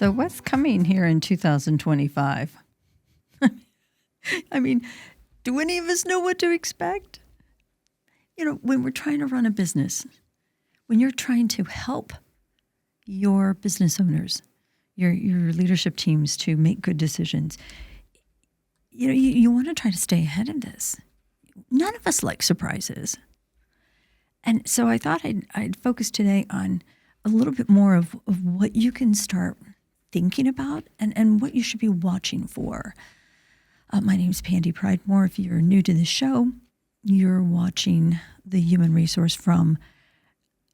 So what's coming here in 2025? I mean, do any of us know what to expect? You know, when we're trying to run a business, when you're trying to help your business owners, your leadership teams to make good decisions, you know, you want to try to stay ahead of this. None of us like surprises. And so I thought I'd focus today on a little bit more of what you can start thinking about and what you should be watching for. My name's Pandy Pridemore. If you're new to the show, you're watching the human resource from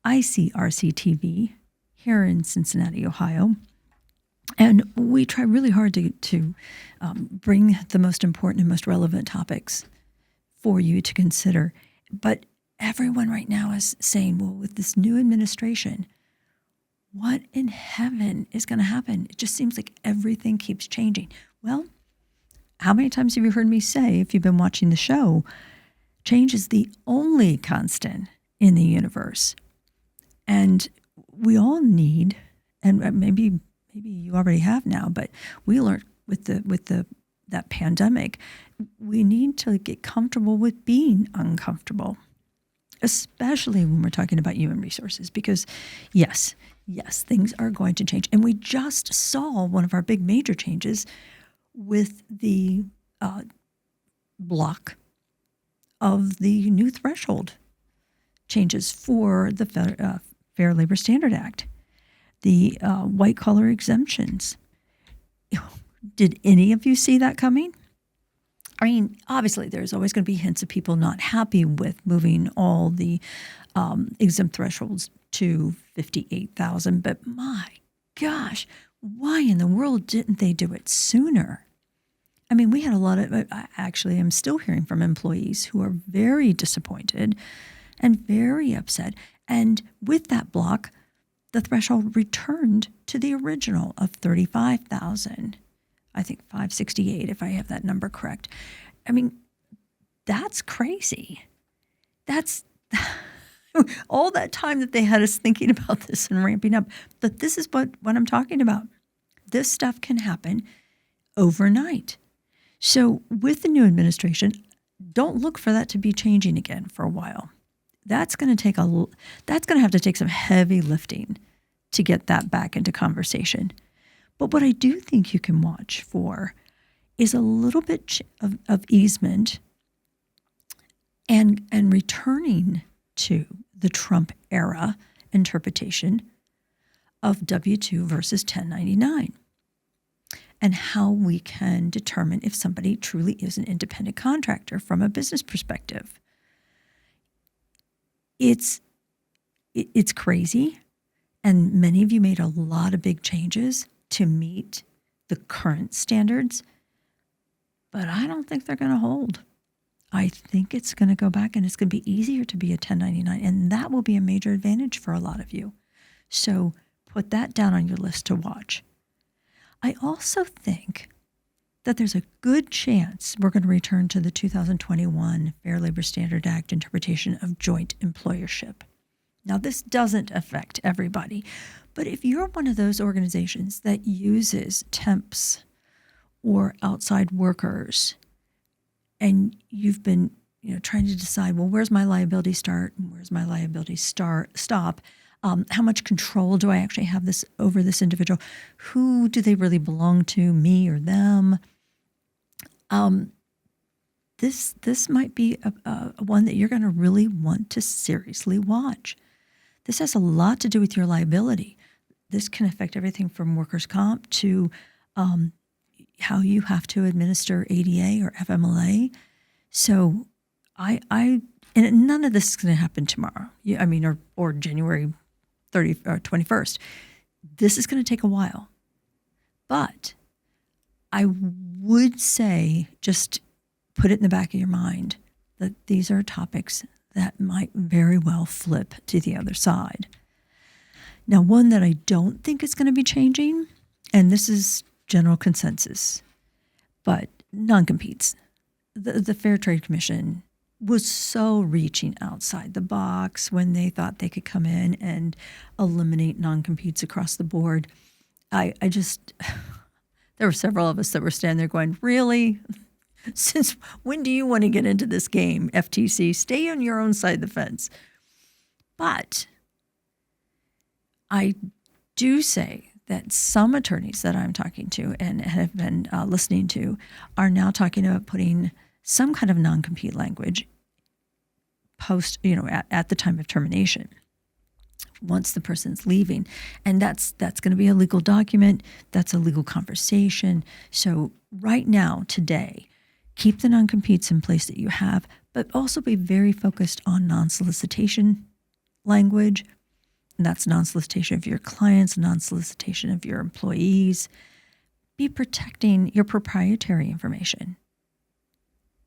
ICRC-TV here in Cincinnati, Ohio. And we try really hard to bring the most important and most relevant topics for you to consider. But everyone right now is saying, well, with this new administration, what in heaven is going to happen? It just seems like everything keeps changing. Well, how many times have you heard me say, if you've been watching the show, change is the only constant in the universe. And we all need, and maybe you already have now, but we learned with that pandemic, we need to get comfortable with being uncomfortable, especially when we're talking about human resources, because yes, things are going to change. And we just saw one of our big major changes with the block of the new threshold changes for the Fair Labor Standard Act, the white-collar exemptions. Did any of you see that coming? I mean, obviously, there's always going to be hints of people not happy with moving all the exempt thresholds to 58,000. But my gosh, why in the world didn't they do it sooner? I mean, we had a lot of, actually, I'm still hearing from employees who are very disappointed and very upset. And with that block, the threshold returned to the original of 35,000. I think 568, if I have that number correct. I mean, that's crazy. That's all that time that they had us thinking about this and ramping up. But this is what I'm talking about. This stuff can happen overnight. So with the new administration, don't look for that to be changing again for a while. That's going to have to take some heavy lifting to get that back into conversation. But what I do think you can watch for is a little bit of easement and returning to the Trump era interpretation of W-2 versus 1099 and how we can determine if somebody truly is an independent contractor from a business perspective. It's crazy, and many of you made a lot of big changes to meet the current standards, but I don't think they're going to hold. I think it's going to go back and it's going to be easier to be a 1099, and that will be a major advantage for a lot of you. So put that down on your list to watch. I also think that there's a good chance we're going to return to the 2021 Fair Labor Standard Act interpretation of joint employership. Now, this doesn't affect everybody, but if you're one of those organizations that uses temps or outside workers, and you've been, trying to decide, well, where's my liability start and where's my liability stop? How much control do I actually have over this individual? Who do they really belong to, me or them? This might be a one that you're going to really want to seriously watch. This has a lot to do with your liability. This can affect everything from workers' comp to how you have to administer ADA or FMLA. So and none of this is going to happen tomorrow. Or January 30th or 21st. This is going to take a while. But I would say just put it in the back of your mind that these are topics that might very well flip to the other side. Now, one that I don't think is going to be changing, and this is general consensus, but non-competes. The Fair Trade Commission was so reaching outside the box when they thought they could come in and eliminate non-competes across the board. I just, there were several of us that were standing there going, really? Since when do you want to get into this game, FTC? Stay on your own side of the fence. But I do say that some attorneys that I'm talking to and have been listening to are now talking about putting some kind of non-compete language post, at the time of termination, once the person's leaving. And that's going to be a legal document. That's a legal conversation. So right now, today, keep the non-competes in place that you have, but also be very focused on non-solicitation language. And that's non-solicitation of your clients, non-solicitation of your employees. Be protecting your proprietary information,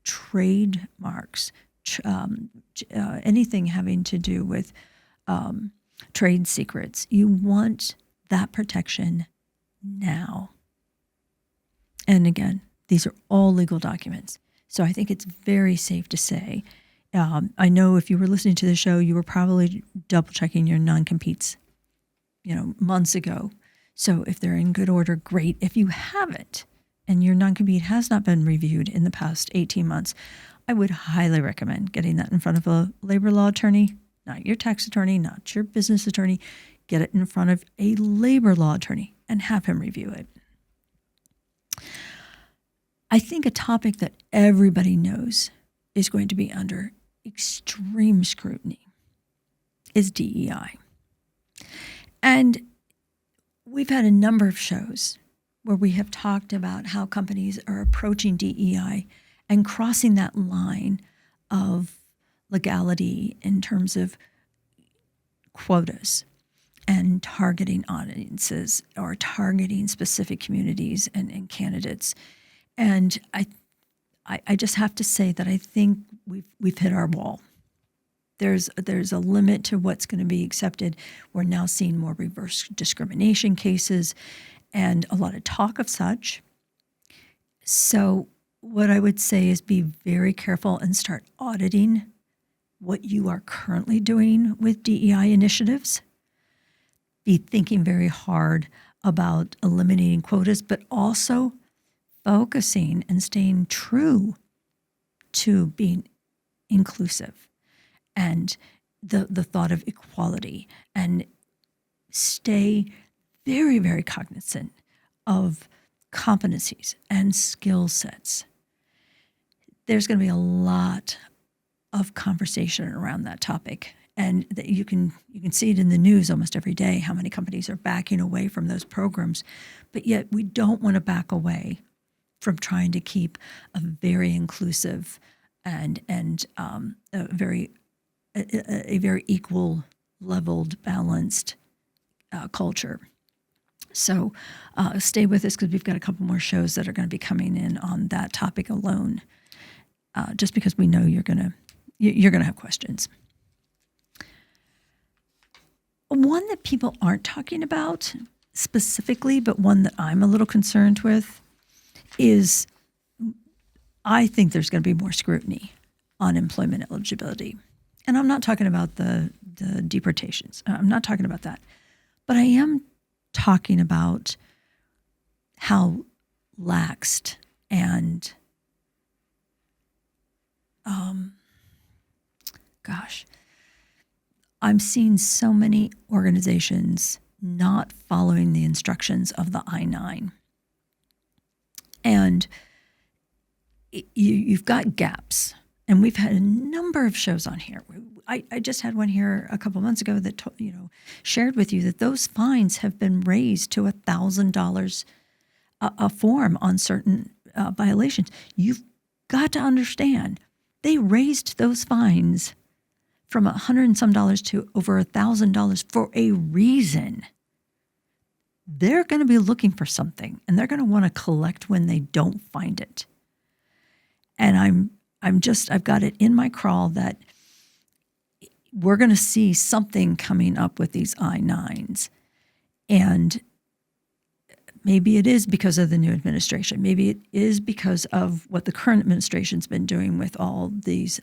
trademarks, anything having to do with trade secrets. You want that protection now. And again, these are all legal documents. So I think it's very safe to say, I know if you were listening to the show, you were probably double checking your non-competes, months ago. So if they're in good order, great. If you haven't, and your non-compete has not been reviewed in the past 18 months, I would highly recommend getting that in front of a labor law attorney, not your tax attorney, not your business attorney. Get it in front of a labor law attorney and have him review it. I think a topic that everybody knows is going to be under extreme scrutiny is DEI. And we've had a number of shows where we have talked about how companies are approaching DEI and crossing that line of legality in terms of quotas and targeting audiences or targeting specific communities and candidates. And I just have to say that I think we've hit our wall. There's a limit to what's going to be accepted. We're now seeing more reverse discrimination cases and a lot of talk of such. So what I would say is be very careful and start auditing what you are currently doing with DEI initiatives. Be thinking very hard about eliminating quotas, but also focusing and staying true to being inclusive and the thought of equality, and stay very, very cognizant of competencies and skill sets. There's going to be a lot of conversation around that topic, and that you can see it in the news almost every day, how many companies are backing away from those programs. But yet we don't want to back away from trying to keep a very inclusive and a very equal, leveled, balanced culture. So stay with us, because we've got a couple more shows that are going to be coming in on that topic alone. Just because we know you're gonna have questions. One that people aren't talking about specifically, but one that I'm a little concerned with, is I think there's going to be more scrutiny on employment eligibility. And I'm not talking about the deportations. I'm not talking about that. But I am talking about how laxed and, I'm seeing so many organizations not following the instructions of the I-9. And you've got gaps. And we've had a number of shows on here. I just had one here a couple months ago that shared with you that those fines have been raised to $1,000 a form on certain violations. You've got to understand, they raised those fines from $100 and some to over $1,000 for a reason. They're going to be looking for something, and they're going to want to collect when they don't find it. And I've got it in my crawl that we're going to see something coming up with these I-9s. And maybe it is because of the new administration. Maybe it is because of what the current administration's been doing with all these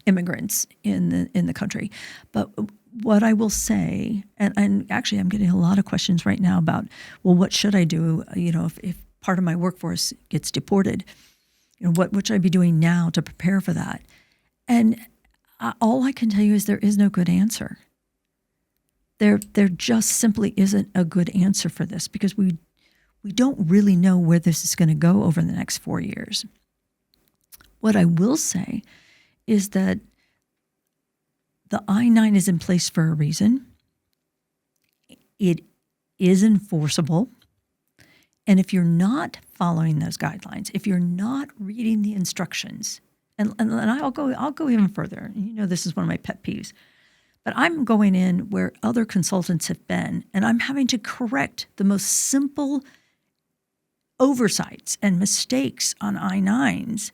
immigrants in the country. But what I will say, and actually I'm getting a lot of questions right now about, well, what should I do? If part of my workforce gets deported, what should I be doing now to prepare for that? And all I can tell you is there is no good answer. There just simply isn't a good answer for this, because we don't really know where this is going to go over the next 4 years. What I will say is that the I-9 is in place for a reason. It is enforceable. And if you're not following those guidelines, if you're not reading the instructions, and I'll go even further. This is one of my pet peeves. But I'm going in where other consultants have been, and I'm having to correct the most simple oversights and mistakes on I-9s.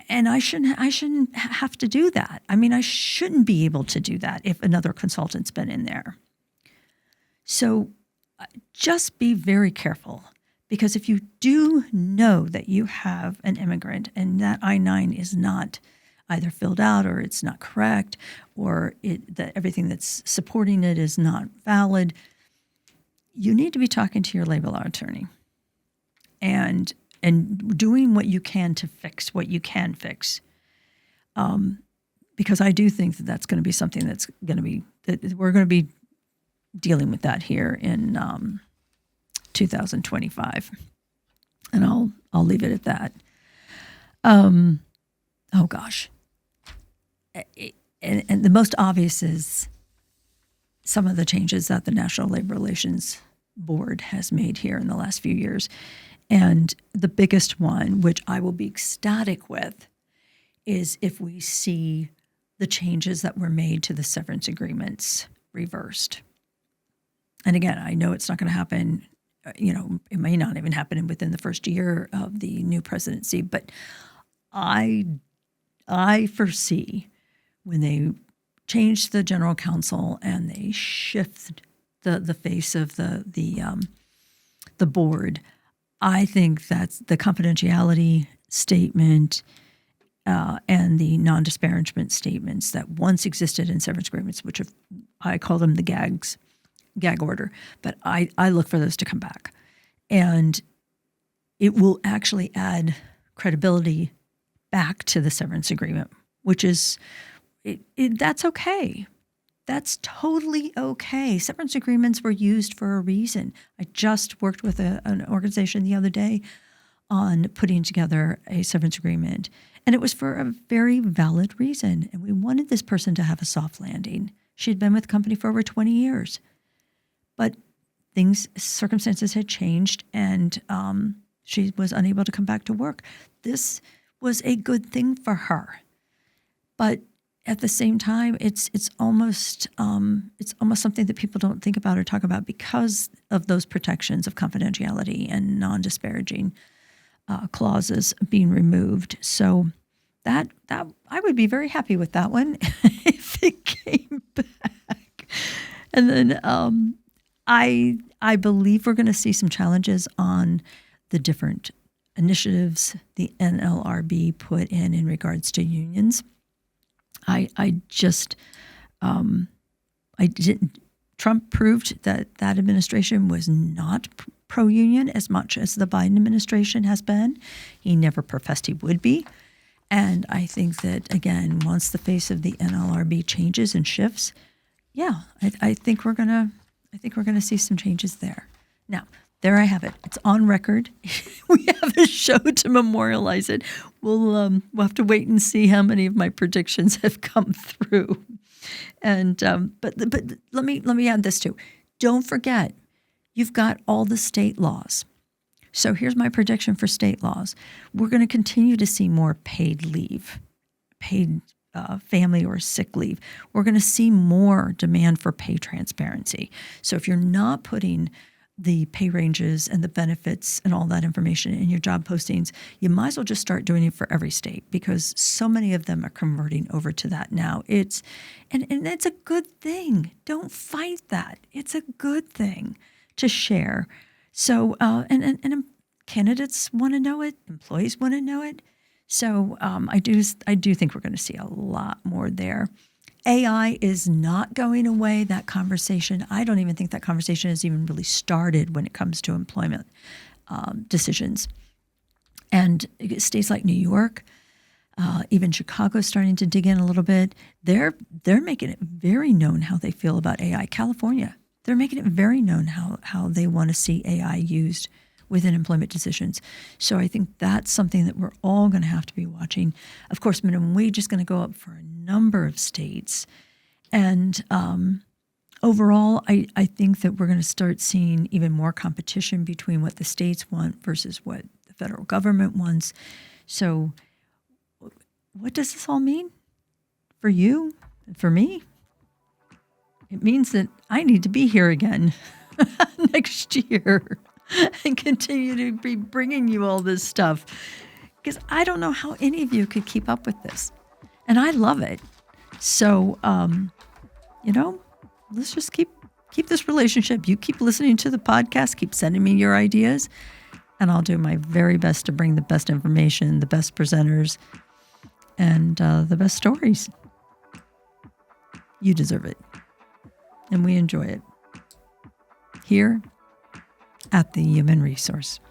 And I shouldn't have to do that. I mean, I shouldn't be able to do that if another consultant's been in there. So just be very careful, because if you do know that you have an immigrant and that I-9 is not either filled out or it's not correct, or that everything that's supporting it is not valid, you need to be talking to your labor law attorney and doing what you can to fix what you can fix. Because I do think that that's going to be something that's going to be, that we're going to be dealing with that here in 2025. And I'll leave it at that. Oh gosh. And the most obvious is some of the changes that the National Labor Relations Board has made here in the last few years. And the biggest one, which I will be ecstatic with, is if we see the changes that were made to the severance agreements reversed. And again, I know it's not going to happen, it may not even happen within the first year of the new presidency, but I foresee when they change the general counsel and they shift the face of the board, I think that's the confidentiality statement and the non-disparagement statements that once existed in severance agreements, which I call them the gag order, but I look for those to come back. And it will actually add credibility back to the severance agreement, which is, that's okay. That's totally okay. Severance agreements were used for a reason. I just worked with an organization the other day on putting together a severance agreement, and it was for a very valid reason. And we wanted this person to have a soft landing. She'd been with the company for over 20 years, but circumstances had changed, and she was unable to come back to work. This was a good thing for her, but at the same time, it's almost something that people don't think about or talk about because of those protections of confidentiality and non-disparaging clauses being removed. So that I would be very happy with that one if it came back. And then I believe we're going to see some challenges on the different initiatives the NLRB put in regards to unions. Trump proved that administration was not pro-union as much as the Biden administration has been. He never professed he would be. And I think that, again, once the face of the NLRB changes and shifts, I think we're gonna see some changes there. Now, there I have it. It's on record. We have a show to memorialize it. We'll have to wait and see how many of my predictions have come through. And but let me add this too. Don't forget, you've got all the state laws. So here's my prediction for state laws. We're going to continue to see more paid leave, paid family or sick leave. We're going to see more demand for pay transparency. So if you're not putting the pay ranges and the benefits and all that information in your job postings, you might as well just start doing it for every state, because so many of them are converting over to that now. And it's a good thing. Don't fight that. It's a good thing to share. So and candidates want to know it, employees want to know it. So I do think we're going to see a lot more there. AI is not going away. That conversation, I don't even think that conversation has even really started when it comes to employment decisions. And states like New York, even Chicago, starting to dig in a little bit. They're making it very known how they feel about AI. California, they're making it very known how they want to see AI used within employment decisions. So I think that's something that we're all going to have to be watching. Of course, minimum wage is going to go up for a number of states. And overall, I think that we're going to start seeing even more competition between what the states want versus what the federal government wants. So what does this all mean for you and for me? It means that I need to be here again next year and continue to be bringing you all this stuff, because I don't know how any of you could keep up with this. And I love it. So, let's just keep this relationship. You keep listening to the podcast, keep sending me your ideas, and I'll do my very best to bring the best information, the best presenters, and the best stories. You deserve it. And we enjoy it here at the Human Resource.